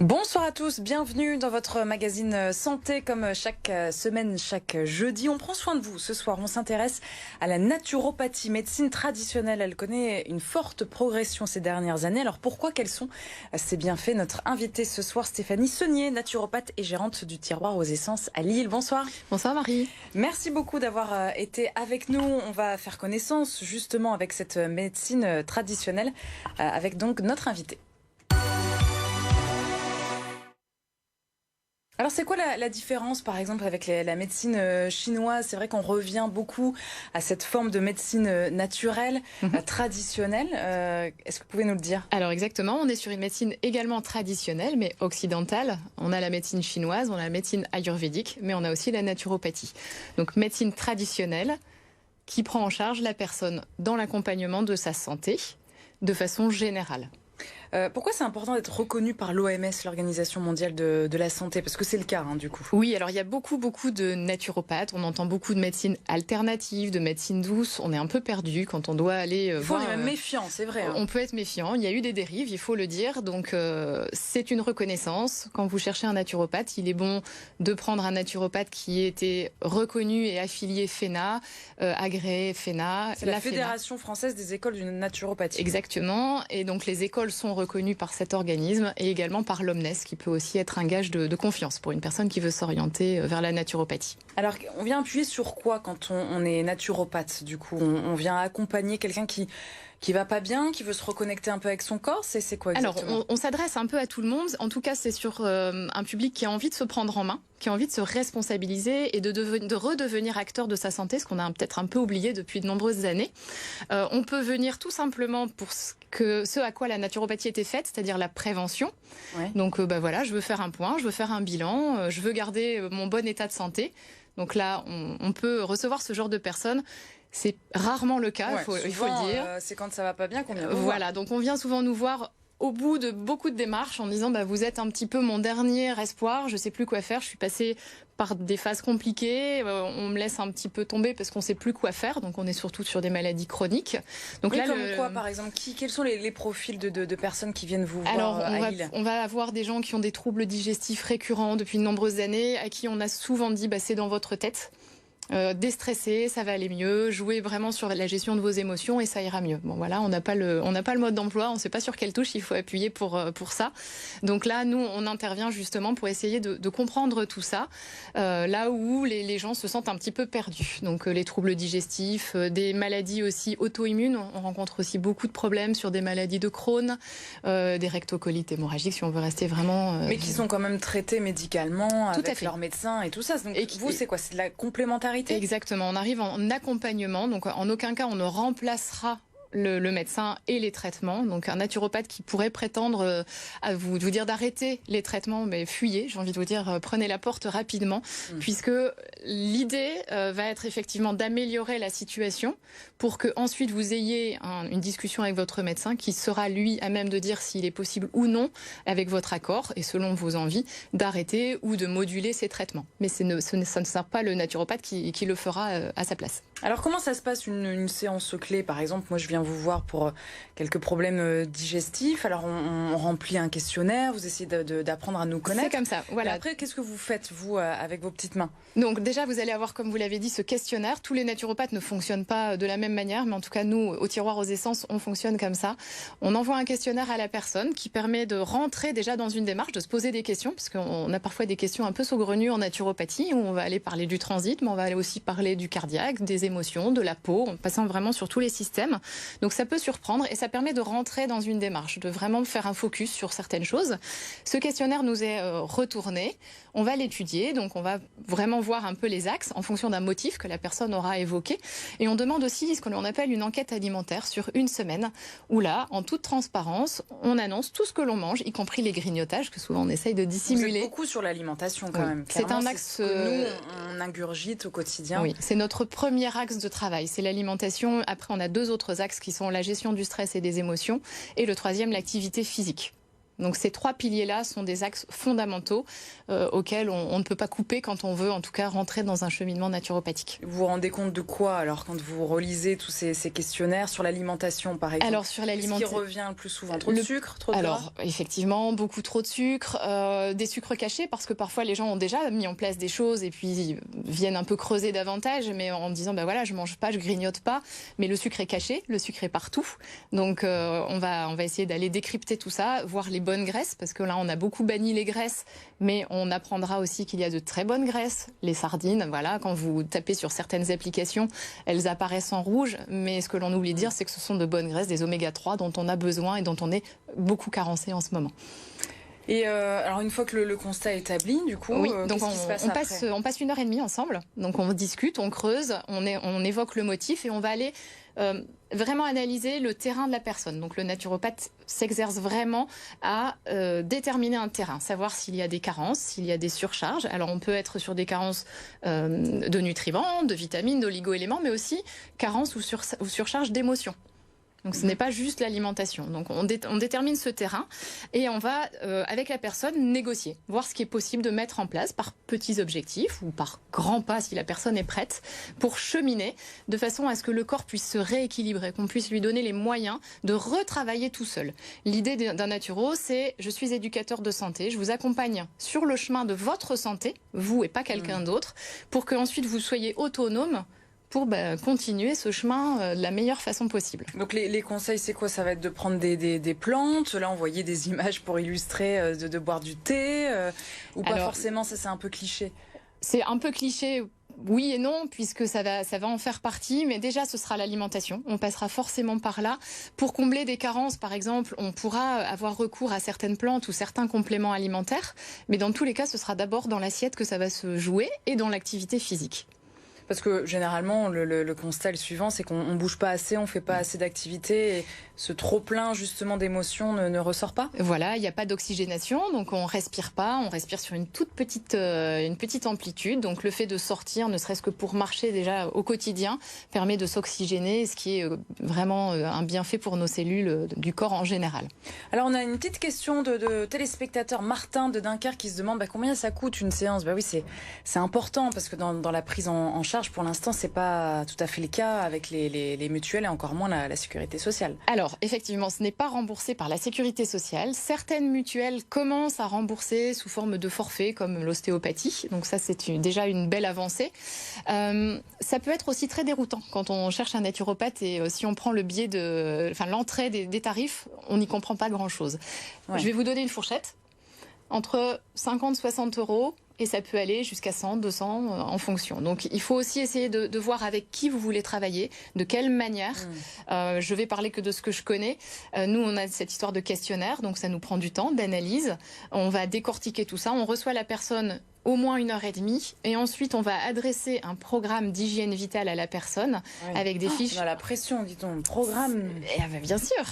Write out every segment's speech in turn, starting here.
Bonsoir à tous, bienvenue dans votre magazine santé comme chaque semaine, chaque jeudi. On prend soin de vous. Ce soir, on s'intéresse à la naturopathie, médecine traditionnelle. Elle connaît une forte progression ces dernières années. Alors pourquoi, quels sont ces bienfaits? Notre invitée ce soir, Stéphanie Saunier, naturopathe et gérante du Tiroir aux Essences à Lille. Bonsoir. Bonsoir Marie. Merci beaucoup d'avoir été avec nous. On va faire connaissance justement avec cette médecine traditionnelle avec donc notre invitée. Alors c'est quoi la différence par exemple avec la médecine chinoise? C'est vrai qu'on revient beaucoup à cette forme de médecine naturelle, traditionnelle. Est-ce que vous pouvez nous le dire? Alors exactement, on est sur une médecine également traditionnelle mais occidentale. On a la médecine chinoise, on a la médecine ayurvédique, mais on a aussi la naturopathie. Donc médecine traditionnelle qui prend en charge la personne dans l'accompagnement de sa santé de façon générale. Pourquoi c'est important d'être reconnu par l'OMS, l'Organisation mondiale de la santé? Parce que c'est le cas, du coup. Oui, alors il y a beaucoup de naturopathes. On entend beaucoup de médecine alternative, de médecine douce. On est un peu perdu quand on doit aller voir. On est même méfiant, c'est vrai. On peut être méfiant. Il y a eu des dérives, il faut le dire. Donc c'est une reconnaissance. Quand vous cherchez un naturopathe, il est bon de prendre un naturopathe qui ait été reconnu et affilié FENA, agréé FENA. C'est la Fédération française des écoles de naturopathie. Exactement. Et donc les écoles sont reconnues par cet organisme et également par l'OMNES, qui peut aussi être un gage de confiance pour une personne qui veut s'orienter vers la naturopathie. Alors, on vient appuyer sur quoi quand on est naturopathe? Du coup, on vient accompagner quelqu'un qui va pas bien, qui veut se reconnecter un peu avec son corps, c'est quoi exactement? Alors, on s'adresse un peu à tout le monde. En tout cas, c'est sur un public qui a envie de se prendre en main, qui a envie de se responsabiliser et de redevenir acteur de sa santé, ce qu'on a peut-être un peu oublié depuis de nombreuses années. On peut venir tout simplement pour ce à quoi la naturopathie était faite, c'est-à-dire la prévention. Ouais. Donc, voilà, je veux faire un point, je veux faire un bilan, je veux garder mon bon état de santé. Donc là, on peut recevoir ce genre de personnes. C'est rarement le cas, il faut le dire. C'est quand ça va pas bien qu'on vient voilà, donc on vient souvent nous voir au bout de beaucoup de démarches en disant vous êtes un petit peu mon dernier espoir, je sais plus quoi faire, je suis passée par des phases compliquées, on me laisse un petit peu tomber parce qu'on sait plus quoi faire, donc on est surtout sur des maladies chroniques. Donc là, comme quoi par exemple, quels sont les profils de personnes qui viennent vous voir à Lille? On va avoir des gens qui ont des troubles digestifs récurrents depuis de nombreuses années, à qui on a souvent dit c'est dans votre tête. Déstresser, ça va aller mieux, jouer vraiment sur la gestion de vos émotions et ça ira mieux. Bon voilà, on n'a pas le mode d'emploi, on ne sait pas sur quelle touche il faut appuyer pour ça. Donc là, nous, on intervient justement pour essayer de comprendre tout ça, là où les gens se sentent un petit peu perdus. Donc les troubles digestifs, des maladies aussi auto-immunes, on rencontre aussi beaucoup de problèmes sur des maladies de Crohn, des rectocolites hémorragiques, si on veut rester vraiment... Mais qui sont quand même traités médicalement tout avec leur médecin et tout ça. Donc vous, c'est quoi? C'est de la complémentarité? Exactement, on arrive en accompagnement, donc en aucun cas on ne remplacera le médecin et les traitements. Donc un naturopathe qui pourrait prétendre à vous dire d'arrêter les traitements, mais fuyez, j'ai envie de vous dire, prenez la porte rapidement, puisque l'idée va être effectivement d'améliorer la situation pour que ensuite vous ayez une discussion avec votre médecin qui sera lui à même de dire s'il est possible ou non, avec votre accord et selon vos envies, d'arrêter ou de moduler ces traitements. Mais ça ne sera pas le naturopathe qui le fera à sa place. Alors comment ça se passe une séance clé? Par exemple, moi je viens vous voir pour quelques problèmes digestifs. Alors on remplit un questionnaire, vous essayez d'apprendre à nous connaître. C'est comme ça, voilà. Et après, qu'est-ce que vous faites, vous, avec vos petites mains? Donc déjà, vous allez avoir, comme vous l'avez dit, ce questionnaire. Tous les naturopathes ne fonctionnent pas de la même manière, mais en tout cas, nous, au Tiroir aux Essences, on fonctionne comme ça. On envoie un questionnaire à la personne qui permet de rentrer déjà dans une démarche, de se poser des questions, parce qu'on a parfois des questions un peu saugrenues en naturopathie, où on va aller parler du transit, mais on va aller aussi parler du cardiaque, des émotions, de la peau, en passant vraiment sur tous les systèmes. Donc ça peut surprendre et ça permet de rentrer dans une démarche, de vraiment faire un focus sur certaines choses. Ce questionnaire nous est retourné, on va l'étudier, donc on va vraiment voir un peu les axes en fonction d'un motif que la personne aura évoqué. Et on demande aussi ce que l'on appelle une enquête alimentaire sur une semaine, où là, en toute transparence, on annonce tout ce que l'on mange, y compris les grignotages, que souvent on essaye de dissimuler. Vous êtes beaucoup sur l'alimentation quand même. C'est un axe que nous, on ingurgite au quotidien. Oui, c'est notre premier axe de travail, c'est l'alimentation. Après, on a deux autres axes qui sont la gestion du stress et des émotions, et le troisième, l'activité physique. Donc ces 3 piliers-là sont des axes fondamentaux auxquels on ne peut pas couper quand on veut en tout cas rentrer dans un cheminement naturopathique. Vous vous rendez compte de quoi alors quand vous relisez tous ces questionnaires sur l'alimentation par exemple? Alors sur l'alimentation, ce qui revient le plus souvent, trop de sucre, trop de gras? Alors effectivement, beaucoup trop de sucre, des sucres cachés parce que parfois les gens ont déjà mis en place des choses et puis viennent un peu creuser davantage, mais en disant bah voilà, je mange pas, je grignote pas, mais le sucre est caché, le sucre est partout. Donc on va essayer d'aller décrypter tout ça, voir les bonnes graisses, parce que là on a beaucoup banni les graisses, mais on apprendra aussi qu'il y a de très bonnes graisses, les sardines, voilà, quand vous tapez sur certaines applications, elles apparaissent en rouge, mais ce que l'on oublie de dire, c'est que ce sont de bonnes graisses, des oméga 3 dont on a besoin et dont on est beaucoup carencé en ce moment. Et alors une fois que le constat est établi, du coup, oui, donc qu'est-ce qui se passe après ? on passe 1h30 ensemble, donc on discute, on creuse, on évoque le motif et on va aller vraiment analyser le terrain de la personne. Donc le naturopathe s'exerce vraiment à déterminer un terrain, savoir s'il y a des carences, s'il y a des surcharges. Alors on peut être sur des carences de nutriments, de vitamines, d'oligo-éléments, mais aussi carences ou surcharge d'émotions. Donc ce n'est pas juste l'alimentation. Donc on détermine ce terrain et on va, avec la personne, négocier, voir ce qui est possible de mettre en place par petits objectifs ou par grands pas si la personne est prête pour cheminer de façon à ce que le corps puisse se rééquilibrer, qu'on puisse lui donner les moyens de retravailler tout seul. L'idée d'un naturo, c'est je suis éducateur de santé, je vous accompagne sur le chemin de votre santé, vous et pas quelqu'un d'autre, pour qu'ensuite vous soyez autonome pour continuer ce chemin de la meilleure façon possible. Donc les conseils, c'est quoi? Ça va être de prendre des plantes, là on voyait des images pour illustrer, de boire du thé, ou pas forcément, ça c'est un peu cliché? C'est un peu cliché, oui et non, puisque ça va en faire partie, mais déjà ce sera l'alimentation, on passera forcément par là. Pour combler des carences, par exemple, on pourra avoir recours à certaines plantes ou certains compléments alimentaires, mais dans tous les cas, ce sera d'abord dans l'assiette que ça va se jouer et dans l'activité physique. Parce que généralement, le constat le suivant, c'est qu'on ne bouge pas assez, on ne fait pas assez d'activité et ce trop-plein justement d'émotions ne ressort pas. Voilà, il n'y a pas d'oxygénation, donc on respire pas, on respire sur une petite amplitude. Donc le fait de sortir, ne serait-ce que pour marcher déjà au quotidien, permet de s'oxygéner, ce qui est vraiment un bienfait pour nos cellules du corps en général. Alors on a une petite question de téléspectateur Martin de Dunkerque qui se demande combien ça coûte une séance. Oui, c'est important parce que dans la prise en charge, pour l'instant, c'est pas tout à fait le cas avec les mutuelles et encore moins la sécurité sociale. Alors, effectivement, ce n'est pas remboursé par la sécurité sociale. Certaines mutuelles commencent à rembourser sous forme de forfait, comme l'ostéopathie. Donc ça, c'est déjà une belle avancée. Ça peut être aussi très déroutant quand on cherche un naturopathe et si on prend le biais l'entrée des tarifs, on n'y comprend pas grand-chose. Ouais. Je vais vous donner une fourchette. Entre 50 et 60 euros. Et ça peut aller jusqu'à 100, 200 en fonction. Donc il faut aussi essayer de voir avec qui vous voulez travailler, de quelle manière. Je vais parler que de ce que je connais. Nous, on a cette histoire de questionnaire, donc ça nous prend du temps, d'analyse. On va décortiquer tout ça. On reçoit la personne au moins 1h30 et ensuite on va adresser un programme d'hygiène vitale à la personne avec des fiches. On a la pression, dit-on, programme. Bien sûr.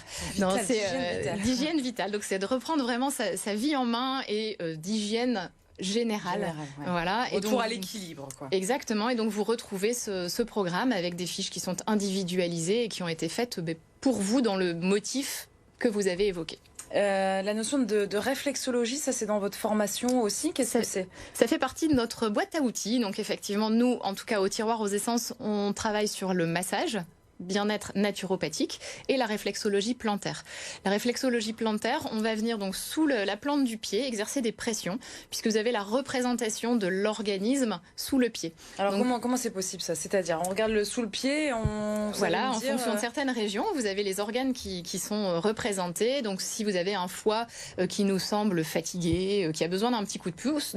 C'est d'hygiène vitale. Donc c'est de reprendre vraiment sa vie en main et d'hygiène générale. Voilà. Et retour à l'équilibre, quoi. Exactement. Et donc vous retrouvez ce programme avec des fiches qui sont individualisées et qui ont été faites pour vous dans le motif que vous avez évoqué. La notion de réflexologie, ça c'est dans votre formation aussi. Qu'est-ce que c'est? Ça fait partie de notre boîte à outils. Donc effectivement, nous, en tout cas au Tiroir aux Essences, on travaille sur le massage, bien-être naturopathique et la réflexologie plantaire. La réflexologie plantaire, on va venir donc sous la plante du pied exercer des pressions puisque vous avez la représentation de l'organisme sous le pied. Alors donc, comment c'est possible ça? C'est-à-dire on regarde sous le pied, en fonction de certaines régions, vous avez les organes qui sont représentés. Donc si vous avez un foie qui nous semble fatigué, qui a besoin d'un petit coup de pouce,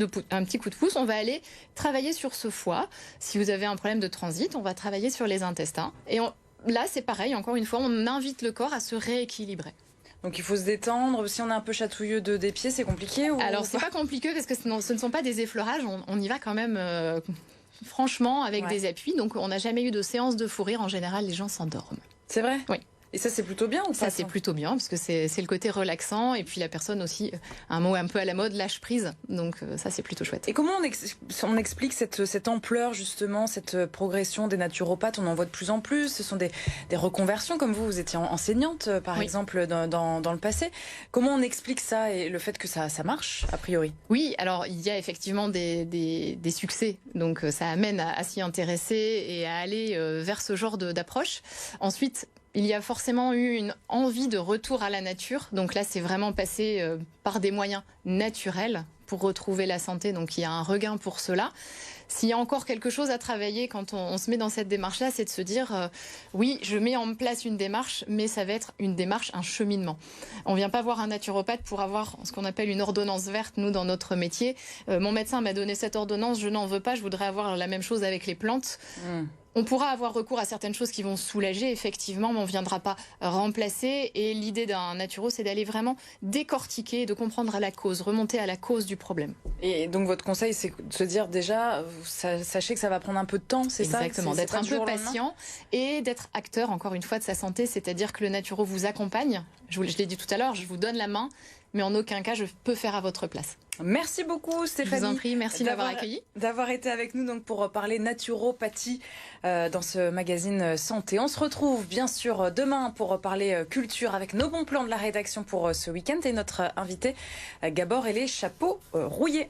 on va aller travailler sur ce foie. Si vous avez un problème de transit, on va travailler sur les intestins et là, c'est pareil, encore une fois, on invite le corps à se rééquilibrer. Donc il faut se détendre. Si on est un peu chatouilleux des pieds, c'est compliqué Alors, c'est pas compliqué parce que ce ne sont pas des effleurages. On y va quand même franchement avec des appuis. Donc, on n'a jamais eu de séance de fou rire. En général, les gens s'endorment. C'est vrai? Oui. Et ça, c'est plutôt bien ou pas? Ça, c'est plutôt bien, parce que c'est le côté relaxant. Et puis la personne aussi, un mot un peu à la mode, lâche prise. Donc ça, c'est plutôt chouette. Et comment on explique cette ampleur, justement, cette progression des naturopathes? On en voit de plus en plus. Ce sont des reconversions, comme vous étiez enseignante, par exemple, dans le passé. Comment on explique ça et le fait que ça marche, a priori? Oui, alors il y a effectivement des succès. Donc ça amène à s'y intéresser et à aller vers ce genre d'approche. Ensuite, il y a forcément eu une envie de retour à la nature. Donc là, c'est vraiment passé par des moyens naturels pour retrouver la santé. Donc il y a un regain pour cela. S'il y a encore quelque chose à travailler quand on se met dans cette démarche-là, c'est de se dire oui, je mets en place une démarche, mais ça va être une démarche, un cheminement. On ne vient pas voir un naturopathe pour avoir ce qu'on appelle une ordonnance verte, nous, dans notre métier. Mon médecin m'a donné cette ordonnance, je n'en veux pas, je voudrais avoir la même chose avec les plantes. On pourra avoir recours à certaines choses qui vont soulager, effectivement, mais on ne viendra pas remplacer. Et l'idée d'un naturo, c'est d'aller vraiment décortiquer, de comprendre à la cause, remonter à la cause du problème. Et donc votre conseil, c'est de se dire déjà, sachez que ça va prendre un peu de temps, c'est ça? Exactement, d'être un peu patient et d'être acteur, encore une fois, de sa santé. C'est-à-dire que le naturo vous accompagne. Je l'ai dit tout à l'heure, je vous donne la main, mais en aucun cas, je peux faire à votre place. Merci beaucoup, Stéphanie. Je vous en prie, merci d'avoir accueilli. D'avoir été avec nous donc pour parler naturopathie dans ce magazine Santé. On se retrouve bien sûr demain pour parler culture avec nos bons plans de la rédaction pour ce week-end et notre invité Gabor et les chapeaux rouillés.